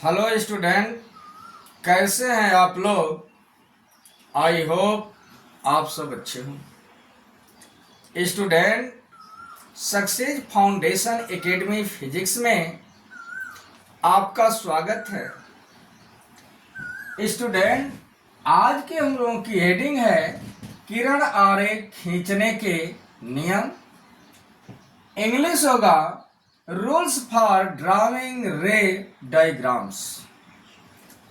Hello student, कैसे हैं आप लोग। आई होप आप सब अच्छे हों। Student, success foundation academy physics में आपका स्वागत है। स्टूडेंट, आज के हम लोगों की हेडिंग है किरण आरेख खींचने के नियम। इंग्लिश होगा रूल्स फॉर ड्राइंग रे डायग्राम्स।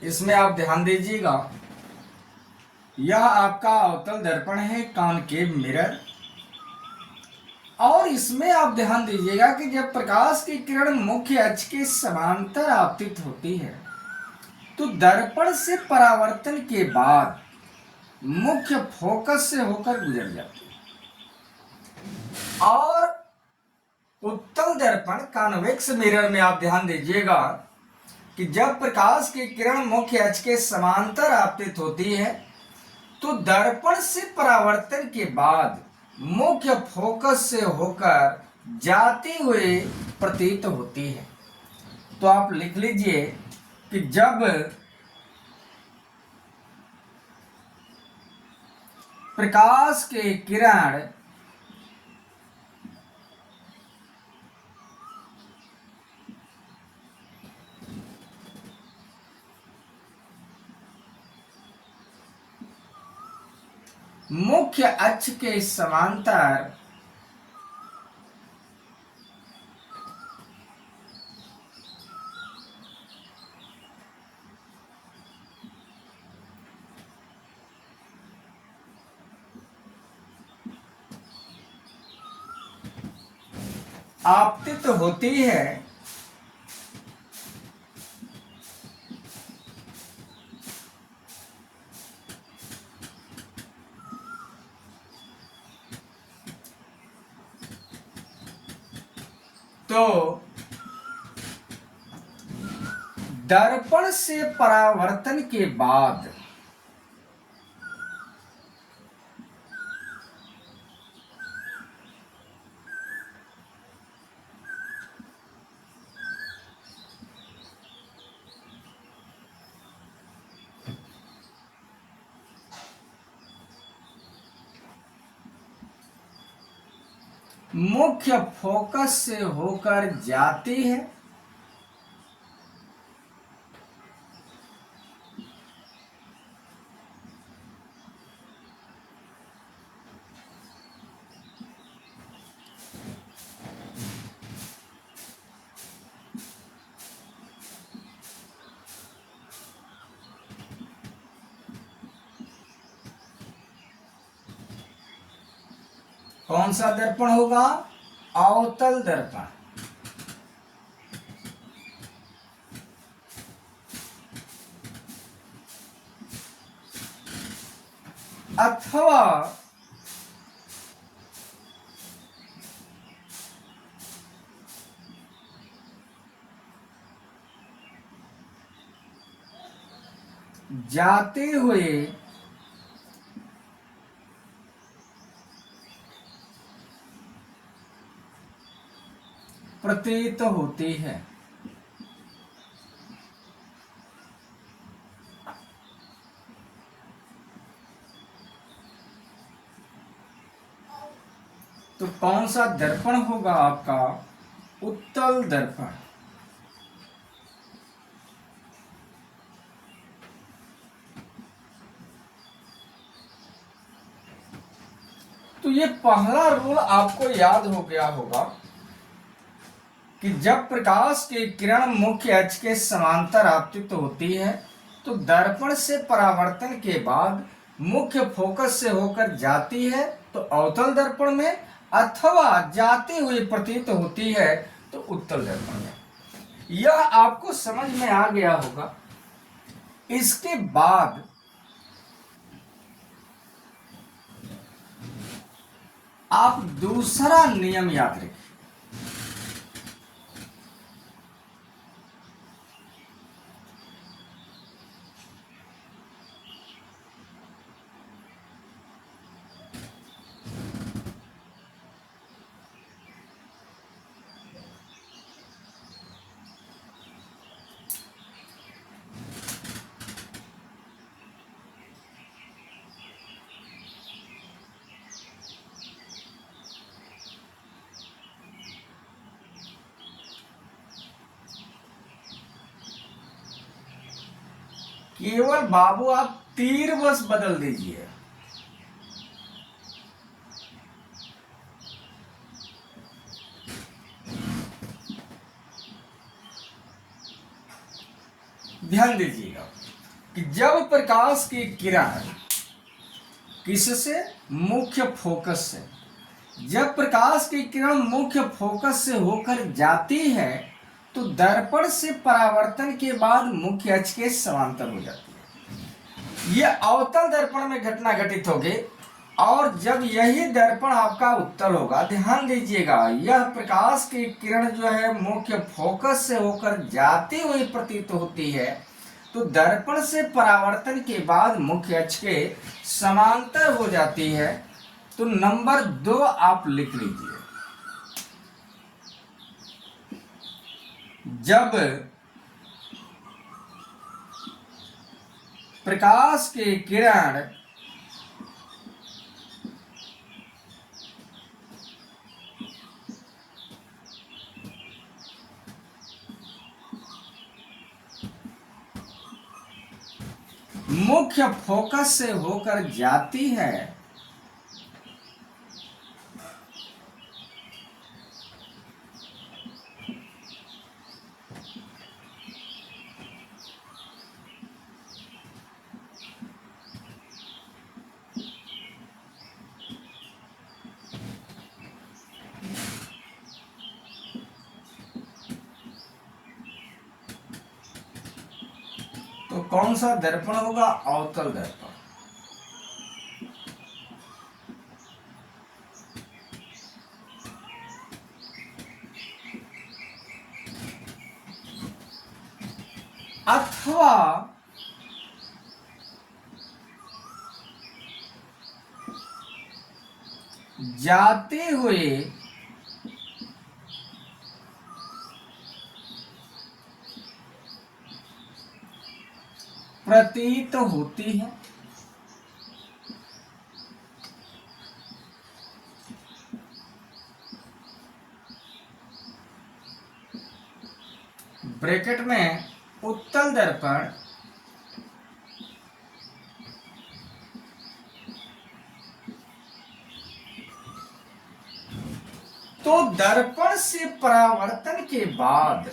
इसमें आप ध्यान दीजिएगा, यह आपका अवतल दर्पण है, कॉनकेव मिरर। और इसमें आप ध्यान दीजिएगा कि जब प्रकाश की किरण मुख्य अक्ष के समांतर आपतित होती है तो दर्पण से परावर्तन के बाद मुख्य फोकस से होकर गुजर जाती है। और उत्तल दर्पण कॉन्वेक्स मिरर में आप ध्यान दीजिएगा कि जब प्रकाश की किरण मुख्य अक्ष के समांतर आपतित होती है तो दर्पण से परावर्तन के बाद मुख्य फोकस से होकर जाती हुई प्रतीत होती है। तो आप लिख लीजिए कि जब प्रकाश की किरण मुख्य अक्ष के समांतर आपतित होती है तो दर्पण से परावर्तन के बाद मुख्य फोकस से होकर जाती है कौन सा दर्पण होगा? अवतल दर्पण। अथवा जाते हुए प्रतीत होती है। तो कौन सा दर्पण होगा आपका? उत्तल दर्पण। तो ये पहला रूल आपको याद हो गया होगा कि जब प्रकाश की किरण मुख्य अक्ष के समांतर आपतित होती है तो दर्पण से परावर्तन के बाद मुख्य फोकस से होकर जाती है तो अवतल दर्पण में, अथवा जाती हुई प्रतीत होती है तो उत्तल दर्पण में। यह आपको समझ में आ गया होगा। इसके बाद आप दूसरा नियम याद रखें। केवल बाबू आप तीर बस बदल दीजिए। ध्यान दीजिएगा कि जब प्रकाश की किरण किससे, मुख्य फोकस से, जब प्रकाश की किरण मुख्य फोकस से होकर जाती है तो दर्पण से परावर्तन के बाद मुख्य अक्ष के समांतर हो जाती है। यह अवतल दर्पण में घटना घटित होगी और जब यही दर्पण आपका उत्तल होगा, ध्यान दीजिएगा, यह प्रकाश की किरण जो है मुख्य फोकस से होकर जाती हुई प्रतीत होती है तो दर्पण से परावर्तन के बाद मुख्य अक्ष के समांतर हो जाती है। तो नंबर 2 आप लिख लीजिए। जब प्रकाश की किरण मुख्य फोकस से होकर जाती है तो कौन सा दर्पण होगा, अवतल दर्पण। अथवा जाते हुए प्रतीत होती है। ब्रैकेट में उत्तल दर्पण तो दर्पण से परावर्तन के बाद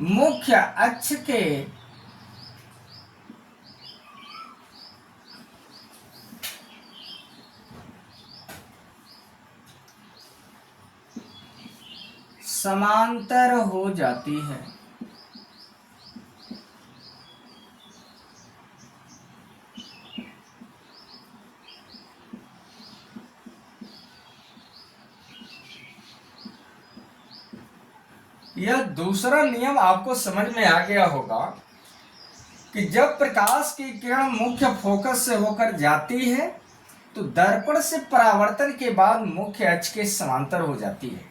मुख्य अक्ष के समांतर हो जाती है। यह दूसरा नियम आपको समझ में आ गया होगा कि जब प्रकाश की किरण मुख्य फोकस से होकर जाती है तो दर्पण से परावर्तन के बाद मुख्य अक्ष के समांतर हो जाती है।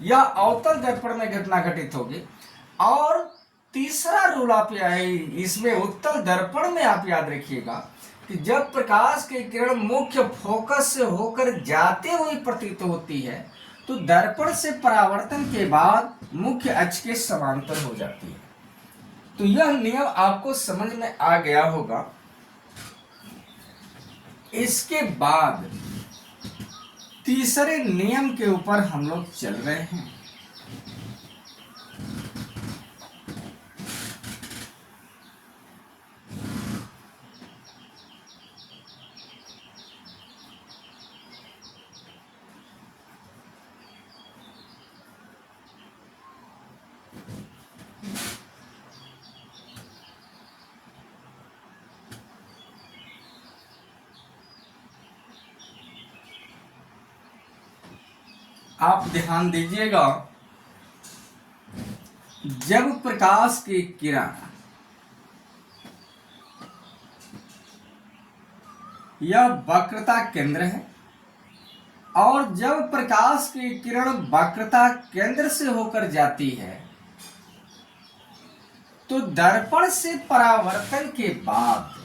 यह अवतल दर्पण में घटना घटित होगी। और तीसरा रूल आप इसमें उत्तल दर्पण में आप याद रखिएगा कि जब प्रकाश की किरण मुख्य फोकस से होकर जाते हुए प्रतीत होती है तो दर्पण से परावर्तन के बाद मुख्य अक्ष के समांतर हो जाती है। तो यह नियम आपको समझ में आ गया होगा। इसके बाद तीसरे नियम के ऊपर हम लोग चल रहे हैं। आप ध्यान दीजिएगा, जब प्रकाश की किरण यह वक्रता केंद्र है और जब प्रकाश की किरण वक्रता केंद्र से होकर जाती है तो दर्पण से परावर्तन के बाद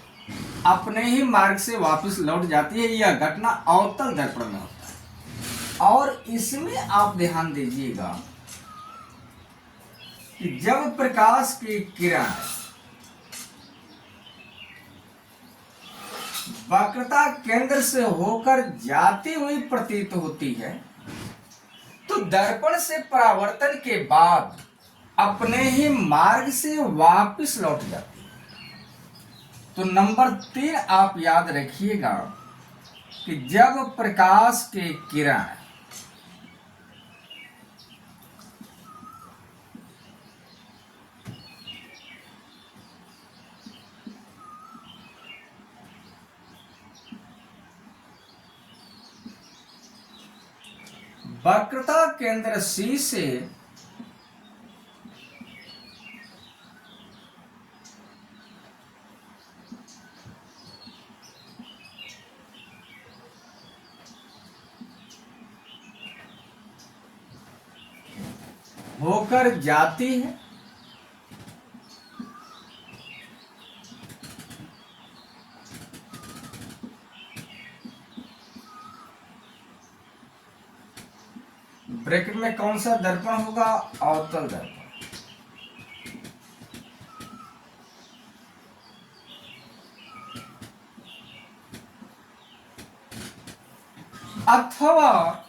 अपने ही मार्ग से वापस लौट जाती है। यह घटना अवतल दर्पण में होता है। और इसमें आप ध्यान दीजिएगा कि जब प्रकाश की किरण वक्रता केंद्र से होकर जाती हुई प्रतीत होती है तो दर्पण से परावर्तन के बाद अपने ही मार्ग से वापस लौट जाती है। तो नंबर 3 आप याद रखिएगा कि जब प्रकाश की किरण वक्रता केंद्र C से होकर जाती है ब्रैकेट में कौन सा दर्पण होगा? अवतल दर्पण। अथवा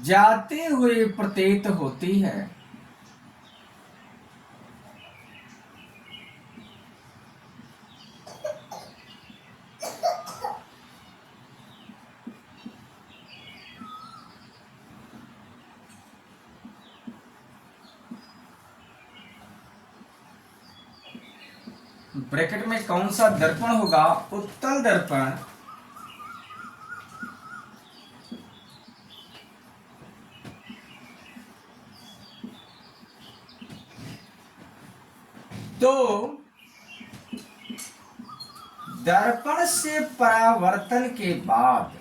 जाते हुए प्रतीत होती है ब्रैकेट में कौन सा दर्पण होगा? उत्तल दर्पण। तो दर्पण से परावर्तन के बाद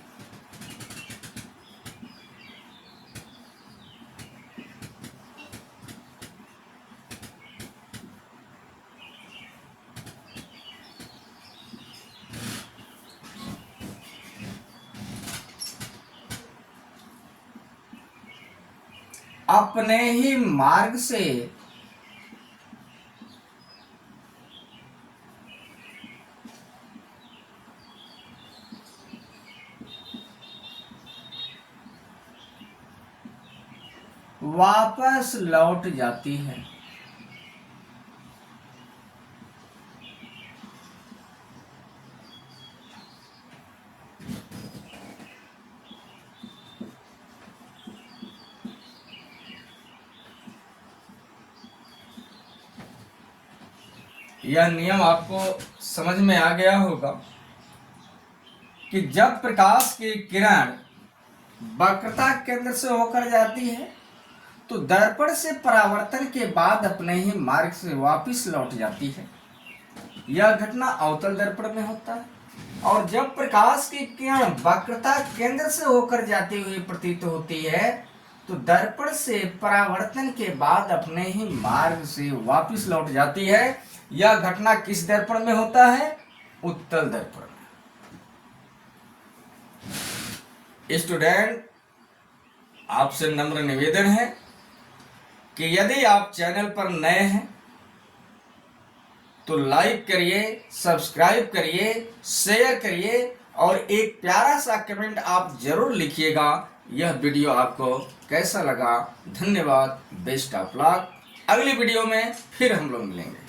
अपने ही मार्ग से वापस लौट जाती है। यह नियम आपको समझ में आ गया होगा कि जब प्रकाश की किरण वक्रता केंद्र से होकर जाती है तो दर्पण से परावर्तन के बाद अपने ही मार्ग से वापस लौट जाती है। यह घटना अवतल दर्पण में होता है। और जब प्रकाश की किरण वक्रता केंद्र से होकर जाती हुई प्रतीत होती है तो दर्पण से परावर्तन के बाद अपने ही मार्ग से वापस लौट जाती है। यह घटना किस दर्पण में होता है? उत्तल दर्पण में। स्टूडेंट, आपसे नम्र निवेदन है कि यदि आप चैनल पर नए हैं तो लाइक करिए, सब्सक्राइब करिए, शेयर करिए और एक प्यारा सा कमेंट आप जरूर लिखिएगा यह वीडियो आपको कैसा लगा। धन्यवाद। Best of luck. अगली वीडियो में फिर हम लोग मिलेंगे।